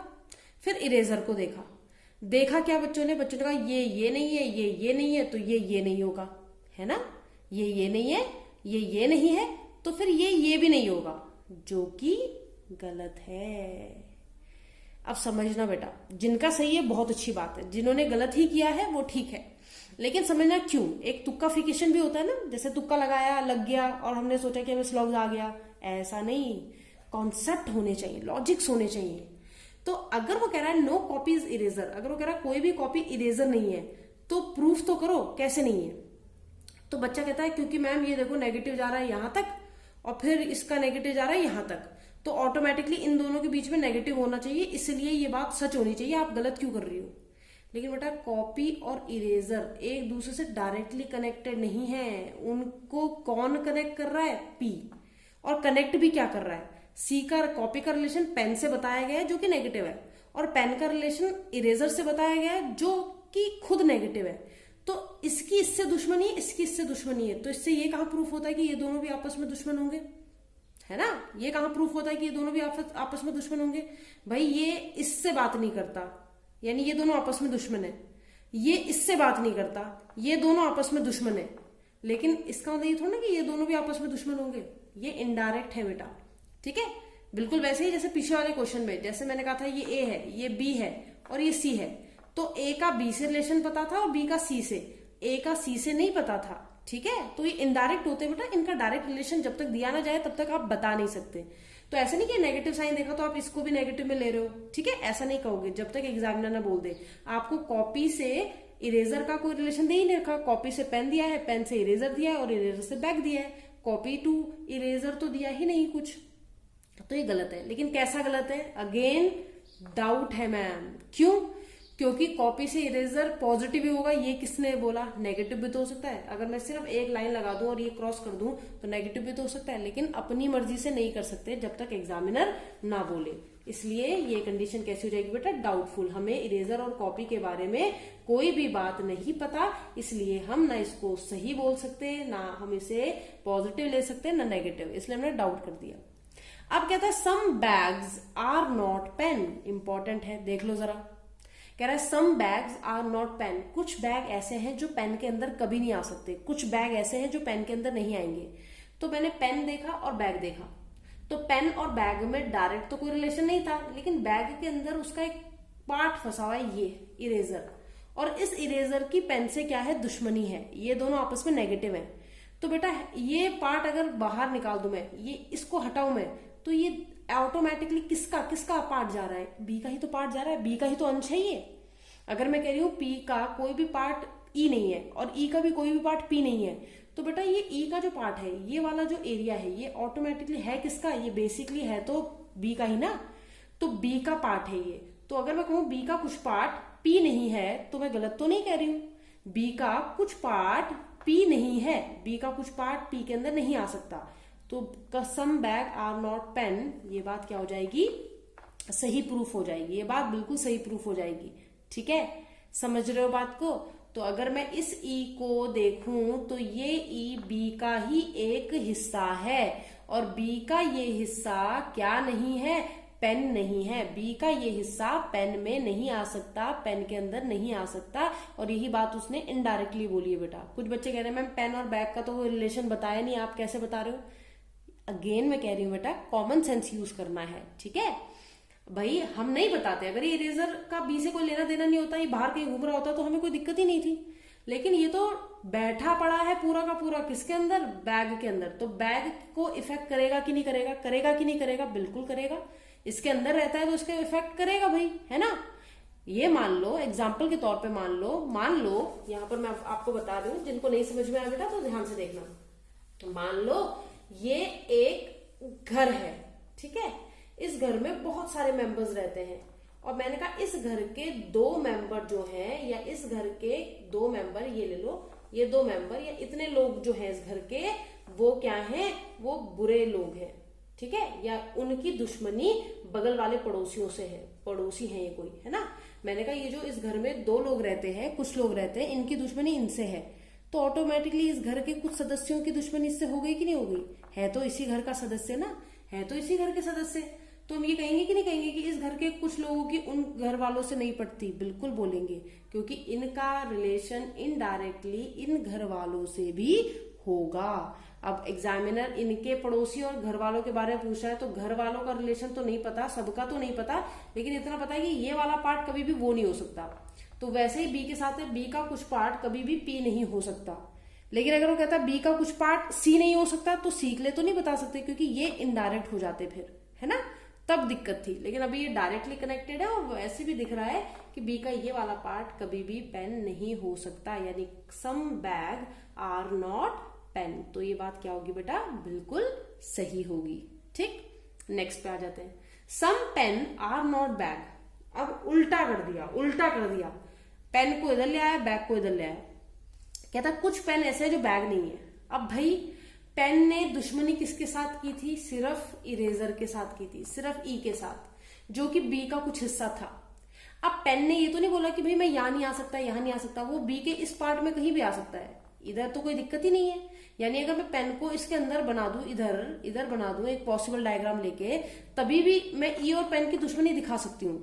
फिर इरेजर को देखा, देखा क्या बच्चों ने कहा ये नहीं है, ये नहीं है, तो ये नहीं होगा, है ना। ये नहीं है, ये नहीं है, तो फिर ये भी नहीं होगा, जो कि गलत है। अब समझना बेटा, जिनका सही है बहुत अच्छी बात है, जिन्होंने गलत ही किया है वो ठीक है, लेकिन समझना क्यों। एक तुक्काफिकेशन भी होता है ना, जैसे तुक्का लगाया, लग गया और हमने सोचा कि हमें स्लॉग्स आ गया, ऐसा नहीं। कॉन्सेप्ट होने चाहिए, लॉजिक्स होने चाहिए। तो अगर वो कह रहा है नो कॉपी इज इरेजर, अगर वो कह रहा है कोई भी कॉपी इरेजर नहीं है, तो प्रूफ तो करो कैसे नहीं है। तो बच्चा कहता है क्योंकि मैम ये देखो नेगेटिव जा रहा है यहां तक और फिर इसका नेगेटिव जा रहा है यहां तक, तो ऑटोमेटिकली इन दोनों के बीच में नेगेटिव होना चाहिए, इसलिए ये बात सच होनी चाहिए, आप गलत क्यों कर रही हो। लेकिन बेटा कॉपी और इरेजर एक दूसरे से डायरेक्टली कनेक्टेड नहीं है, उनको कौन कनेक्ट कर रहा है, पी। और कनेक्ट भी क्या कर रहा है, सी का कॉपी का रिलेशन पेन से बताया गया है जो कि नेगेटिव है, और पेन का रिलेशन इरेजर से बताया गया है जो कि खुद नेगेटिव है। तो इसकी इससे दुश्मनी है, इसकी इससे दुश्मनी है, तो इससे ये कहां प्रूफ होता है कि ये दोनों भी आपस में दुश्मन होंगे, है ना। ये कहां प्रूफ होता है कि ये दोनों भी आपस में दुश्मन होंगे, भाई ये इससे बात नहीं करता, यानी ये दोनों आपस में दुश्मन है, ये इससे बात नहीं करता, ये दोनों आपस में दुश्मन है। लेकिन इसका मतलब ये थोड़ा ना कि ये दोनों भी आपस में दुश्मन होंगे, ये इनडायरेक्ट है बेटा, ठीक है। बिल्कुल वैसे ही जैसे पीछे वाले क्वेश्चन में, जैसे मैंने कहा था ये ए है, ये बी है और ये सी है, तो ए का बी से रिलेशन पता था और बी का सी से, ए का सी से नहीं पता था, ठीक है। तो ये इनडायरेक्ट होते हैं बेटा, इनका डायरेक्ट रिलेशन जब तक दिया ना जाए तब तक आप बता नहीं सकते। तो ऐसा नहीं कि नेगेटिव साइन देखा तो आप इसको भी नेगेटिव में ले रहे हो, ठीक है, ऐसा नहीं कहोगे जब तक एग्जामिनर ना बोल दे। आपको कॉपी से इरेजर का कोई रिलेशन दे ही नहीं रखा, कॉपी से पेन दिया है, पेन से इरेजर दिया है और इरेजर से बैग दिया है, कॉपी टू इरेजर तो दिया ही नहीं कुछ, तो ये गलत है। लेकिन कैसा गलत है, अगेन डाउट है मैम, क्यों, क्योंकि कॉपी से इरेजर पॉजिटिव ही होगा, ये किसने बोला, नेगेटिव भी तो हो सकता है। अगर मैं सिर्फ एक लाइन लगा दूं और ये क्रॉस कर दूं तो नेगेटिव भी तो हो सकता है, लेकिन अपनी मर्जी से नहीं कर सकते जब तक एग्जामिनर ना बोले। इसलिए ये कंडीशन कैसी हो जाएगी बेटा, डाउटफुल। हमें इरेजर और कॉपी के बारे में कोई भी बात नहीं पता, इसलिए हम ना इसको सही बोल सकते, ना हम इसे पॉजिटिव ले सकते, ना नेगेटिव, इसलिए हमने डाउट कर दिया। अब कहता है some bags are not pen, important है, देख लो जरा। कह रहा है some bags are not pen, कुछ बैग ऐसे हैं जो पेन के अंदर कभी नहीं आ सकते, कुछ बैग ऐसे हैं जो पेन के अंदर नहीं आएंगे। तो मैंने पेन देखा और बैग देखा, तो पेन और बैग में डायरेक्ट तो कोई रिलेशन नहीं था, लेकिन बैग के अंदर उसका एक पार्ट फंसा हुआ है, ये इरेजर, और इस इरेजर की पेन से क्या है, दुश्मनी है, ये दोनों आपस में नेगेटिव है। तो बेटा ये पार्ट अगर बाहर निकाल दूं मैं, ये इसको हटाऊं मैं, तो ये ऑटोमेटिकली किसका किसका पार्ट जा रहा है, बी का ही तो पार्ट जा रहा है, बी का ही तो अंश है ये। अगर मैं कह रही हूं पी का कोई भी पार्ट ई नहीं है और ई का भी कोई भी पार्ट पी नहीं है, तो बेटा ये ई का जो पार्ट है, ये वाला जो एरिया है, ये ऑटोमेटिकली है किसका, ये बेसिकली है तो बी का ही ना, तो बी का पार्ट है ये। तो अगर मैं कहूं बी का कुछ पार्ट पी नहीं है, तो मैं गलत तो नहीं कह रही हूं। बी का कुछ पार्ट पी नहीं है, बी का कुछ पार्ट पी के अंदर नहीं आ सकता, तो सम बैग आर नॉट पेन, ये बात क्या हो जाएगी, सही प्रूफ हो जाएगी, ये बात बिल्कुल सही प्रूफ हो जाएगी। ठीक है, समझ रहे हो बात को। तो अगर मैं इस ई को देखूं तो ये ई बी का ही एक हिस्सा है, और बी का ये हिस्सा क्या नहीं है, पेन नहीं है। बी का ये हिस्सा पेन में नहीं आ सकता, पेन के अंदर नहीं आ सकता, और यही बात उसने इनडायरेक्टली बोली है बेटा। कुछ बच्चे कह रहे हैं मैम पेन और बैग का तो रिलेशन बताया नहीं, आप कैसे बता रहे हो। अगेन मैं कह रही हूं बेटा, कॉमन सेंस यूज करना है। ठीक है भाई, हम नहीं बताते, अगर ये इरेजर का बी से कोई लेना देना नहीं होता, ये बाहर कहीं घूम रहा होता तो हमें कोई दिक्कत ही नहीं थी, लेकिन ये तो बैठा पड़ा है पूरा का पूरा किसके अंदर, बैग के अंदर। तो बैग को इफेक्ट करेगा कि नहीं करेगा, करेगा कि नहीं करेगा, बिल्कुल करेगा। इसके अंदर रहता है तो इसका इफेक्ट करेगा भाई, है ना। ये मान लो, एग्जाम्पल के तौर पे मान लो यहाँ पर मैं आपको बता दूं, जिनको नहीं समझ में आया बेटा तो ध्यान से देखना। तो मान लो ये एक घर है, ठीक है, इस घर में बहुत सारे मेंबर्स रहते हैं, और मैंने कहा इस घर के 2 मेंबर जो हैं, या इस घर के 2 मेंबर, ये ले लो, ये 2 मेंबर या इतने लोग जो हैं इस घर के, वो क्या हैं, वो बुरे लोग हैं। ठीक है, या उनकी दुश्मनी बगल वाले पड़ोसियों से है, पड़ोसी हैं ये कोई, है ना। मैंने कहा ये जो इस घर में 2 लोग रहते हैं, कुछ लोग रहते हैं, इनकी दुश्मनी इनसे है, तो ऑटोमेटिकली इस घर के कुछ सदस्यों की दुश्मनी इससे हो गई कि नहीं हो गई, है तो इसी घर का सदस्य ना, है तो इसी घर के सदस्य। तो हम ये कहेंगे कि नहीं कहेंगे कि इस घर के कुछ लोगों की उन घर वालों से नहीं पड़ती, बिल्कुल बोलेंगे, क्योंकि इनका रिलेशन इनडायरेक्टली इन घर वालों से भी होगा। अब एग्जामिनर इनके पड़ोसी और घर वालों के बारे में पूछा है, तो घर वालों का रिलेशन तो नहीं पता, सबका तो नहीं पता, लेकिन इतना पता है कि ये वाला पार्ट कभी भी वो नहीं हो सकता। तो वैसे ही बी के साथ है, बी का कुछ पार्ट कभी भी पी नहीं हो सकता। लेकिन अगर वो कहता है बी का कुछ पार्ट सी नहीं हो सकता, तो सी के लिए तो नहीं बता सकते, क्योंकि ये इनडायरेक्ट हो जाते फिर, है ना, तब दिक्कत थी। लेकिन अभी ये डायरेक्टली कनेक्टेड है, और वैसे भी दिख रहा है कि बी का ये वाला पार्ट कभी भी पेन नहीं हो सकता, यानी सम बैग आर नॉट पेन। तो ये बात क्या होगी बेटा, बिल्कुल सही होगी। ठीक, नेक्स्ट पे आ जाते हैं। Some pen are not bag. अब उल्टा कर दिया, पेन को इधर ले आया, बैग को इधर ले आया। कहता कुछ पेन ऐसे है जो बैग नहीं है। अब भाई पेन ने दुश्मनी किसके साथ की थी, सिर्फ इरेजर के साथ की थी, सिर्फ ई के साथ, जो कि बी का कुछ हिस्सा था। अब पेन ने ये तो नहीं बोला कि भाई मैं यहां नहीं आ सकता, यहां नहीं आ सकता, वो बी के इस पार्ट में कहीं भी आ सकता है, इधर तो कोई दिक्कत ही नहीं है। यानी अगर मैं पेन को इसके अंदर बना दूं, इधर बना दूं एक पॉसिबल डायग्राम लेके, तभी भी मैं ई और पेन की दुश्मनी दिखा सकती हूँ,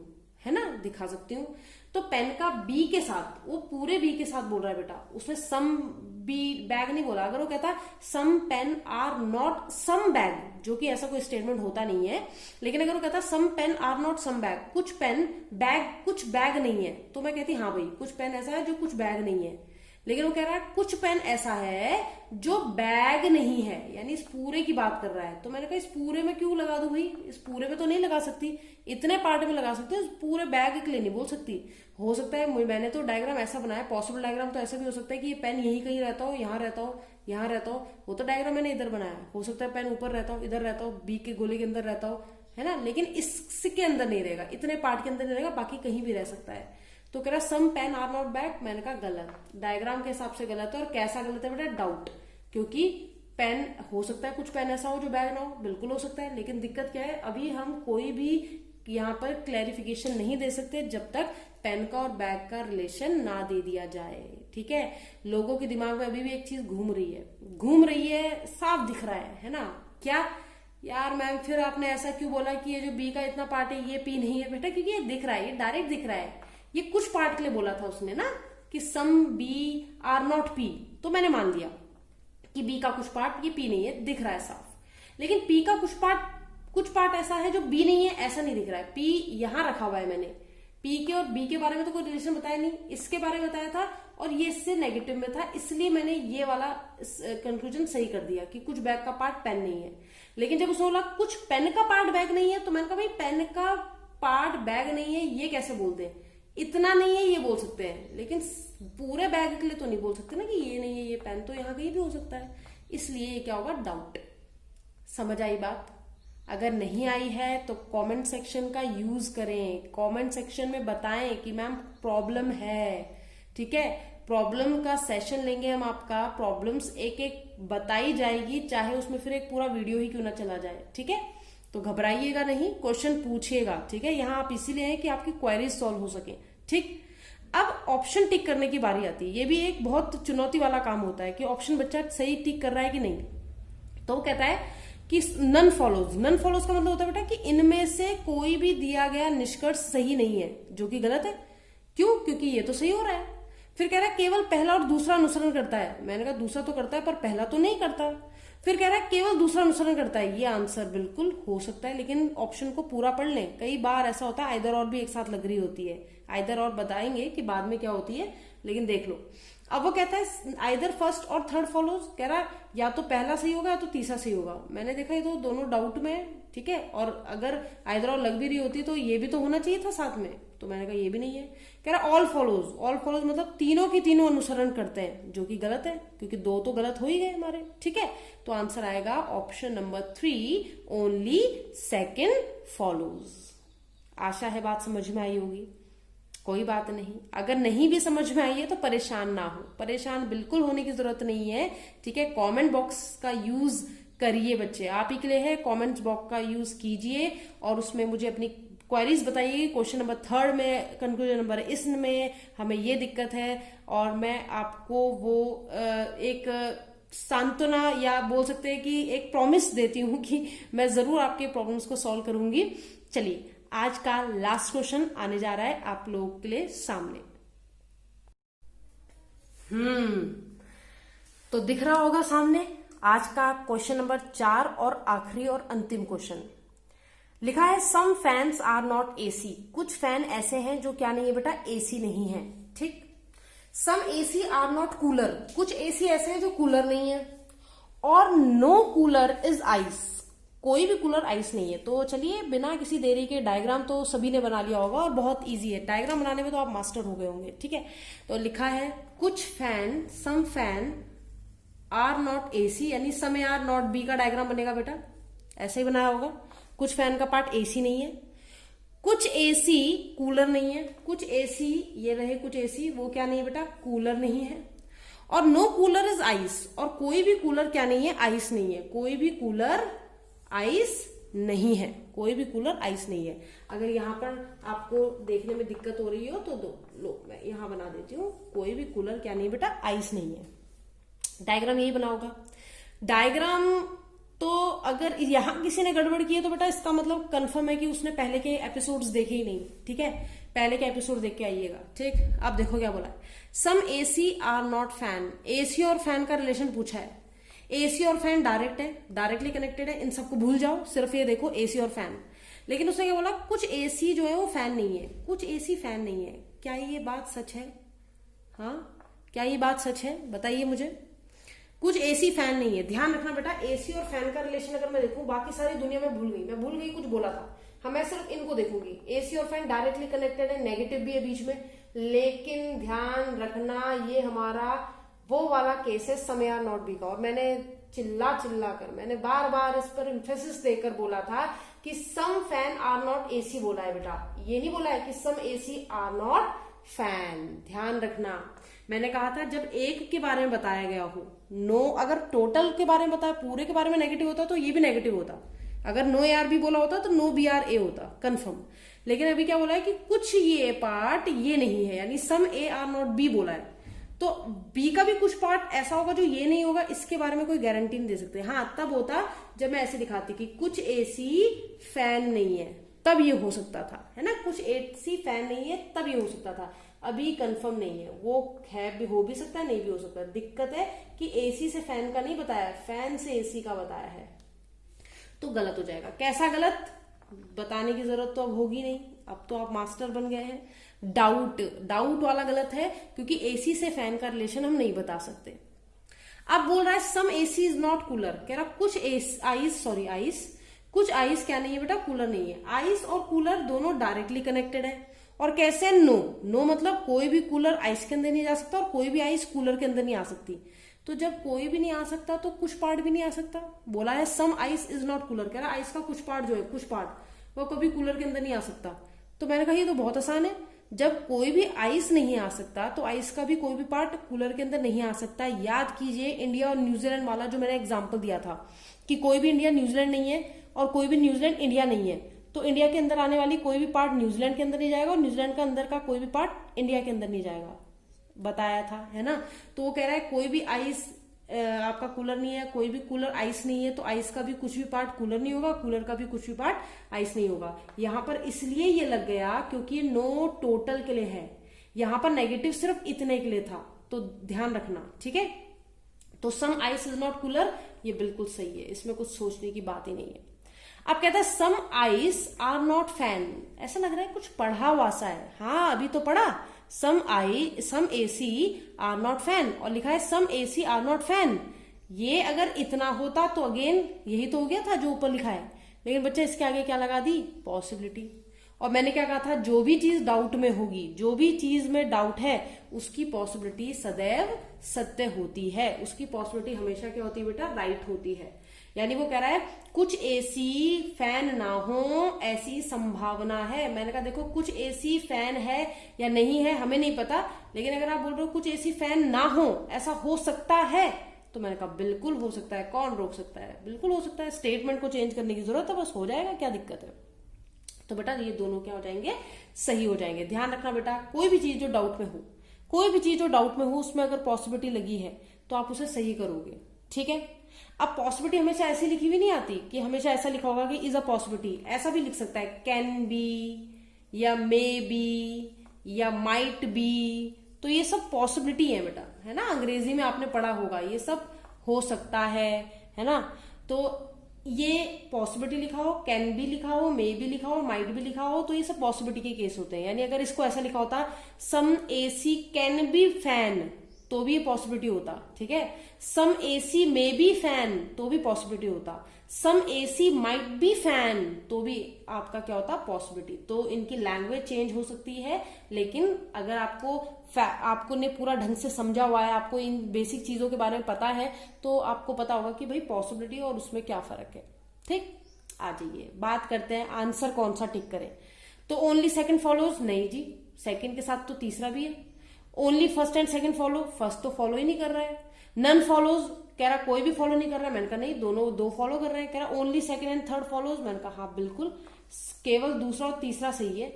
है ना, दिखा सकती हूँ। तो पेन का बी के साथ, वो पूरे बी के साथ बोल रहा है बेटा, उसने सम बी बैग नहीं बोला। अगर वो कहता some pen are not some bag, जो कि ऐसा कोई स्टेटमेंट होता नहीं है, लेकिन अगर वो कहता some pen are not some bag, कुछ पेन बैग कुछ बैग नहीं है, तो मैं कहती हाँ भाई कुछ पेन ऐसा है जो कुछ बैग नहीं है। लेकिन वो कह रहा है कुछ पेन ऐसा है जो बैग नहीं है, यानी इस पूरे की बात कर रहा है। तो मैंने कहा इस पूरे में क्यों लगा दूं भाई, इस पूरे में तो नहीं लगा सकती, इतने पार्ट में लगा सकते हैं, पूरे बैग के लिए नहीं बोल सकती। हो सकता है मैंने तो डायग्राम ऐसा बनाया, पॉसिबल डायग्राम तो ऐसा भी हो सकता है कि ये पेन यहीं कहीं रहता हो, यहाँ रहता हो, यहाँ रहता हो, वो तो डायग्राम मैंने इधर बनाया। हो सकता है पेन ऊपर रहता हो, इधर रहता हो, बी के गोले के अंदर रहता हो, है ना, लेकिन इसके अंदर नहीं रहेगा, इतने पार्ट के अंदर नहीं रहेगा, बाकी कहीं भी रह सकता है। तो कह रहा some pen are not bag, मैंने कहा गलत, डायग्राम के हिसाब से गलत है। और कैसा गलत है बेटा, डाउट, क्योंकि पेन हो सकता है कुछ पेन ऐसा हो जो बैग ना हो, बिल्कुल हो सकता है, लेकिन दिक्कत क्या है, अभी हम कोई भी यहाँ पर क्लैरिफिकेशन नहीं दे सकते जब तक पेन का और बैग का रिलेशन ना दे दिया जाए। ठीक है, लोगों के दिमाग में अभी भी एक चीज घूम रही है, साफ दिख रहा है ना? क्या यार मैम फिर आपने ऐसा क्यों बोला कि ये जो बी का इतना पार्ट है ये पी नहीं है? बेटा क्योंकि ये दिख रहा है, ये डायरेक्ट दिख रहा है। ये कुछ पार्ट के लिए बोला था उसने ना कि some B are not P, तो मैंने मान लिया कि बी का कुछ पार्ट ये पी नहीं है, दिख रहा है साफ। लेकिन पी का कुछ पार्ट ऐसा है जो बी नहीं है, ऐसा नहीं दिख रहा है। पी यहां रखा हुआ है मैंने, पी के और बी के बारे में तो कोई रिलेशन बताया नहीं, इसके बारे में बताया था और ये इससे नेगेटिव में था, इसलिए मैंने ये वाला कंक्लूजन सही कर दिया कि कुछ बैग का पार्ट पेन नहीं है। लेकिन जब उसने बोला कुछ पेन का पार्ट बैग नहीं है, तो मैंने कहा भाई पेन का पार्ट बैग नहीं है ये कैसे बोलते हैं? इतना नहीं है ये बोल सकते हैं, लेकिन पूरे बैग के लिए तो नहीं बोल सकते ना कि ये नहीं है ये पेन, तो यहाँ कहीं भी हो सकता है। इसलिए ये क्या होगा? डाउट। समझ आई बात? अगर नहीं आई है तो कमेंट सेक्शन का यूज करें, कमेंट सेक्शन में बताएं कि मैम प्रॉब्लम है। ठीक है, प्रॉब्लम का सेशन लेंगे हम, आपका प्रॉब्लम्स एक एक बताई जाएगी, चाहे उसमें फिर एक पूरा वीडियो ही क्यों ना चला जाए। ठीक है, तो घबराइएगा नहीं, क्वेश्चन पूछिएगा। ठीक है, यहाँ आप इसीलिए हैं कि आपकी क्वेरीज सॉल्व हो सके। ठीक, अब ऑप्शन टिक करने की बारी आती है। ये भी एक बहुत चुनौती वाला काम होता है कि ऑप्शन बच्चा सही टिक कर रहा है कि नहीं। तो वो कहता है कि नन फॉलोज। नन फॉलोज का मतलब होता है बेटा कि इनमें से कोई भी दिया गया निष्कर्ष सही नहीं है, जो कि गलत है। क्यों? क्योंकि ये तो सही हो रहा है। फिर कह रहा है केवल पहला और दूसरा अनुसरण करता है। मैंने कहा दूसरा तो करता है पर पहला तो नहीं करता। फिर कह रहा है केवल दूसरा अनुसरण करता है। ये आंसर बिल्कुल हो सकता है, लेकिन ऑप्शन को पूरा पढ़ लें। कई बार ऐसा होता है आइदर और भी एक साथ लग रही होती है। आइदर और बताएंगे कि बाद में क्या होती है, लेकिन देख लो। अब वो कहता है आइदर फर्स्ट और थर्ड फॉलोज। कह रहा है या तो पहला सही होगा या तो तीसरा सही होगा। मैंने देखा ये तो दोनों डाउट में है। ठीक है, और अगर आइदर और लग भी रही होती तो ये भी तो होना चाहिए था साथ में, तो मैंने कहा ये भी नहीं है। कह रहा ऑल फॉलोज। ऑल फॉलोज मतलब तीनों की तीनों अनुसरण करते हैं, जो कि गलत है क्योंकि दो तो गलत हो ही गए हमारे। ठीक है, तो आंसर आएगा option number 3, only second follows. आशा है बात समझ में आई होगी। कोई बात नहीं, अगर नहीं भी समझ में आई है तो परेशान ना हो, परेशान बिल्कुल होने की जरूरत नहीं है। ठीक है, कमेंट बॉक्स का यूज करिए बच्चे, आप ही के लिए है। कमेंट बॉक्स का यूज कीजिए और उसमें मुझे अपनी क्वेरीज बताइए। क्वेश्चन नंबर 3 में कंक्लूजन नंबर इसमें हमें ये दिक्कत है, और मैं आपको वो एक सांत्वना या बोल सकते हैं कि एक प्रॉमिस देती हूँ कि मैं जरूर आपके प्रॉब्लम्स को सॉल्व करूंगी। चलिए, आज का लास्ट क्वेश्चन आने जा रहा है आप लोगों के लिए सामने। तो दिख रहा होगा सामने आज का क्वेश्चन नंबर 4 और आखिरी और अंतिम क्वेश्चन। लिखा है सम फैंस आर नॉट एसी। कुछ फैन ऐसे हैं जो क्या नहीं है बेटा? एसी नहीं है। ठीक, सम एसी आर नॉट कूलर। कुछ एसी ऐसे हैं जो कूलर नहीं है, और नो कूलर इज आइस। कोई भी कूलर आइस नहीं है। तो चलिए बिना किसी देरी के डायग्राम तो सभी ने बना लिया होगा, और बहुत इजी है डायग्राम बनाने में, तो आप मास्टर हो गए होंगे। ठीक है, तो लिखा है कुछ fan, some fan are not AC, यानी सम आर नॉट बी का डायग्राम बनेगा बेटा, ऐसे ही बनाया होगा। कुछ फैन का पार्ट एसी नहीं है, कुछ एसी कूलर नहीं है, कुछ एसी ये रहे, कुछ एसी वो क्या नहीं है बेटा? कूलर नहीं है। और नो कूलर इज आइस, और कोई भी कूलर क्या नहीं है? आइस नहीं है। कोई भी कूलर आइस नहीं है, कोई भी कूलर आइस नहीं है। अगर यहाँ पर आपको देखने में दिक्कत हो रही हो तो लो मैं यहाँ बना देती हूँ। कोई भी कूलर क्या नहीं बेटा? आइस नहीं है। डायग्राम यही बना होगा। डायग्राम तो अगर यहाँ किसी ने गड़बड़ की है तो बेटा इसका मतलब कंफर्म है कि उसने पहले के एपिसोड्स देखे ही नहीं। ठीक है, पहले के एपिसोड देख के आइएगा। ठीक, अब देखो क्या बोला है। Some AC are not fan. AC और फैन का रिलेशन पूछा है। एसी और फैन डायरेक्ट है, डायरेक्टली कनेक्टेड है, इन सबको भूल जाओ, सिर्फ ये देखो एसी और फैन। लेकिन उसने क्या बोला? कुछ एसी जो है वो फैन नहीं है, कुछ एसी फैन नहीं है। क्या ये बात सच है? हाँ, क्या ये बात सच है? बताइए मुझे। कुछ एसी फैन नहीं है। ध्यान रखना बेटा, एसी और फैन का रिलेशन अगर मैं देखूं, बाकी सारी दुनिया में भूल गई, मैं भूल गई कुछ बोला था। मैं सिर्फ इनको देखूंगी। एसी और फैन डायरेक्टली कनेक्टेड है, नेगेटिव भी है बीच में, लेकिन ध्यान रखना ये हमारा वो वाला केस है सम आर नॉट बी का। और मैंने चिल्ला कर, मैंने बार बार इस पर इंफेसिस देकर बोला था कि सम फैन आर नॉट एसी बोला है बेटा, ये नहीं बोला है कि सम एसी आर नॉट फैन। ध्यान रखना, मैंने कहा था जब एक के बारे में बताया गया हो, नो, अगर टोटल के बारे में बताया, पूरे के बारे में नेगेटिव होता तो ये भी नेगेटिव होता। अगर नो AR भी बोला होता तो नो BRA होता, कंफर्म। लेकिन अभी क्या बोला है कि कुछ ये पार्ट ये नहीं है, यानी सम A आर नॉट B बोला है। तो बी का भी कुछ पार्ट ऐसा होगा जो ये नहीं होगा, इसके बारे में कोई गारंटी नहीं दे सकते। हाँ, तब होता जब मैं ऐसे दिखाती कि कुछ AC फैन नहीं है, तब ये हो सकता था, है ना, कुछ AC फैन नहीं है तब ये हो सकता था। अभी कंफर्म नहीं है, वो है भी, हो भी सकता है, नहीं भी हो सकता। दिक्कत है कि AC से फैन का नहीं बताया, फैन से AC का बताया है, तो गलत हो जाएगा। कैसा गलत, बताने की जरूरत तो अब होगी नहीं, अब तो आप मास्टर बन गए हैं। डाउट वाला गलत है, क्योंकि AC से फैन का रिलेशन हम नहीं बता सकते। अब बोल रहा है सम AC इज नॉट कूलर, कह रहा कुछ आइस कुछ आइस क्या नहीं है बेटा, कूलर नहीं है। आइस और कूलर दोनों डायरेक्टली कनेक्टेड है। और कैसे, नो मतलब कोई भी कूलर आइस के अंदर नहीं जा सकता और कोई भी आइस कूलर के अंदर नहीं आ सकती। तो जब कोई भी नहीं आ सकता तो कुछ पार्ट भी नहीं आ सकता। बोला है some ice is not cooler, कह रहा आइस का कुछ पार्ट जो है, कुछ पार्ट वो कभी कूलर के अंदर नहीं आ सकता। तो मैंने कहा ये तो बहुत आसान है, जब कोई भी आइस नहीं आ सकता तो आइस का भी कोई भी पार्ट कूलर के अंदर नहीं आ सकता। याद कीजिए इंडिया और न्यूजीलैंड वाला जो मैंने एग्जाम्पल दिया था कि कोई भी इंडिया न्यूजीलैंड नहीं है और कोई भी न्यूजीलैंड इंडिया नहीं है, तो इंडिया के अंदर आने वाली कोई भी पार्ट न्यूजीलैंड के अंदर नहीं जाएगा और न्यूजीलैंड का अंदर का कोई भी पार्ट इंडिया के अंदर नहीं जाएगा, बताया था, है ना। तो वो कह रहा है कोई भी आइस आपका कूलर नहीं है, कोई भी कूलर आइस नहीं है, तो आइस का भी कुछ भी पार्ट कूलर नहीं होगा, कूलर का भी कुछ भी पार्ट आइस नहीं होगा। यहां पर इसलिए ये लग गया क्योंकि ये नो टोटल के लिए है, यहां पर नेगेटिव सिर्फ इतने के लिए था, तो ध्यान रखना, ठीक है। तो some ice is not cooler, ये बिल्कुल सही है, इसमें कुछ सोचने की बात ही नहीं है। अब कहता है some ice are not fan, ऐसा लग रहा है कुछ पढ़ा हुआ सा है। हाँ, अभी तो पढ़ा, सम AC आर नॉट फैन, और लिखा है सम AC आर नॉट फैन। ये अगर इतना होता तो अगेन यही तो हो गया था जो ऊपर लिखा है, लेकिन बच्चा इसके आगे क्या लगा दी, पॉसिबिलिटी। और मैंने क्या कहा था, जो भी चीज डाउट में होगी, जो भी चीज में डाउट है, उसकी पॉसिबिलिटी सदैव सत्य होती है, उसकी पॉसिबिलिटी हमेशा क्या होती है बेटा, राइट होती है। यानी वो कह रहा है कुछ AC फैन ना हो ऐसी संभावना है। मैंने कहा देखो कुछ AC फैन है या नहीं है हमें नहीं पता, लेकिन अगर आप बोल रहे हो कुछ AC फैन ना हो, ऐसा हो सकता है, तो मैंने कहा बिल्कुल हो सकता है, कौन रोक सकता है, बिल्कुल हो सकता है। स्टेटमेंट को चेंज करने की जरूरत है, बस हो जाएगा, क्या दिक्कत है। तो बेटा ये दोनों क्या हो जाएंगे, सही हो जाएंगे। ध्यान रखना बेटा, कोई भी चीज जो डाउट में हो, कोई भी चीज जो डाउट में हो, उसमें अगर पॉसिबिलिटी लगी है तो आप उसे सही करोगे, ठीक है। अब पॉसिबिलिटी हमेशा ऐसी लिखी हुई नहीं आती कि हमेशा ऐसा लिखा होगा कि इज अ पॉसिबिलिटी, ऐसा भी लिख सकता है कैन बी या मे बी या माइट बी, तो ये सब पॉसिबिलिटी है बेटा, है ना। अंग्रेजी में आपने पढ़ा होगा, ये सब हो सकता है ना। तो ये पॉसिबिलिटी लिखा हो, कैन बी लिखा हो, मे बी लिखा हो, माइट भी लिखा हो, तो ये सब पॉसिबिलिटी के केस होते हैं। यानी अगर इसको ऐसा लिखा होता सम AC कैन बी फैन, तो भी ये पॉसिबिलिटी होता, ठीक है। सम AC मे बी फैन, तो भी पॉसिबिलिटी होता। सम AC माइट बी फैन, तो भी आपका क्या होता, पॉसिबिलिटी। तो इनकी लैंग्वेज चेंज हो सकती है, लेकिन अगर आपको ने पूरा ढंग से समझा हुआ है, आपको इन बेसिक चीजों के बारे में पता है, तो आपको पता होगा कि भाई पॉसिबिलिटी और उसमें क्या फर्क है, ठीक। आ जाइए बात करते हैं आंसर कौन सा टिक करें। तो ओनली सेकंड फॉलोज, नहीं जी, सेकंड के साथ तो तीसरा भी है। Only first and second follow, first तो फॉलो ही नहीं कर रहा है। नन फॉलोज, कह रहा कोई भी फॉलो नहीं कर रहा है, मैंने कहा नहीं, दोनों दो फॉलो कर रहे हैं। कह रहा only second and third follows, मैंने कहा हाँ बिल्कुल, केवल दूसरा और तीसरा सही है।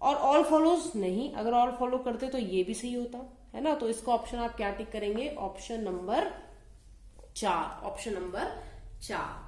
और ऑल फॉलोज नहीं, अगर ऑल फॉलो करते तो ये भी सही होता, है ना। तो इसको ऑप्शन आप क्या टिक करेंगे, ऑप्शन नंबर 4, ऑप्शन नंबर 4।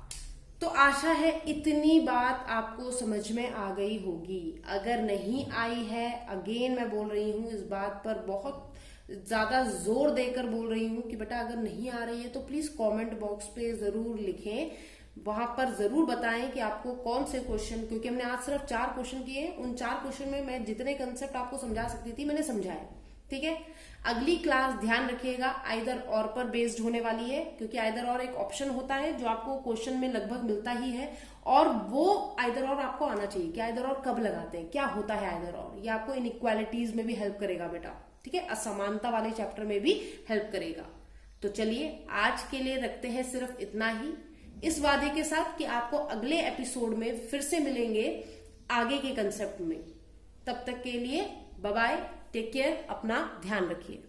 तो आशा है इतनी बात आपको समझ में आ गई होगी। अगर नहीं आई है, अगेन मैं बोल रही हूं, इस बात पर बहुत ज्यादा जोर देकर बोल रही हूं कि बेटा अगर नहीं आ रही है तो प्लीज कमेंट बॉक्स पे जरूर लिखें, वहां पर जरूर बताएं कि आपको कौन से क्वेश्चन, क्योंकि हमने आज सिर्फ 4 क्वेश्चन किए, उन 4 क्वेश्चन में मैं जितने कंसेप्ट आपको समझा सकती थी मैंने समझाए, ठीक है। अगली क्लास ध्यान रखिएगा आइदर और पर बेस्ड होने वाली है, क्योंकि आइदर और एक ऑप्शन होता है जो आपको क्वेश्चन में लगभग मिलता ही है, और वो आइदर और आपको आना चाहिए कि आइदर और कब लगाते हैं, क्या होता है आइदर और। ये आपको इनइक्वालिटीज में भी हेल्प करेगा बेटा, ठीक है, असमानता वाले चैप्टर में भी हेल्प करेगा। तो चलिए आज के लिए रखते हैं सिर्फ इतना ही, इस वादे के साथ कि आपको अगले एपिसोड में फिर से मिलेंगे आगे के कंसेप्ट में। तब तक के लिए बाय बाय, टेक केयर, अपना ध्यान रखिए।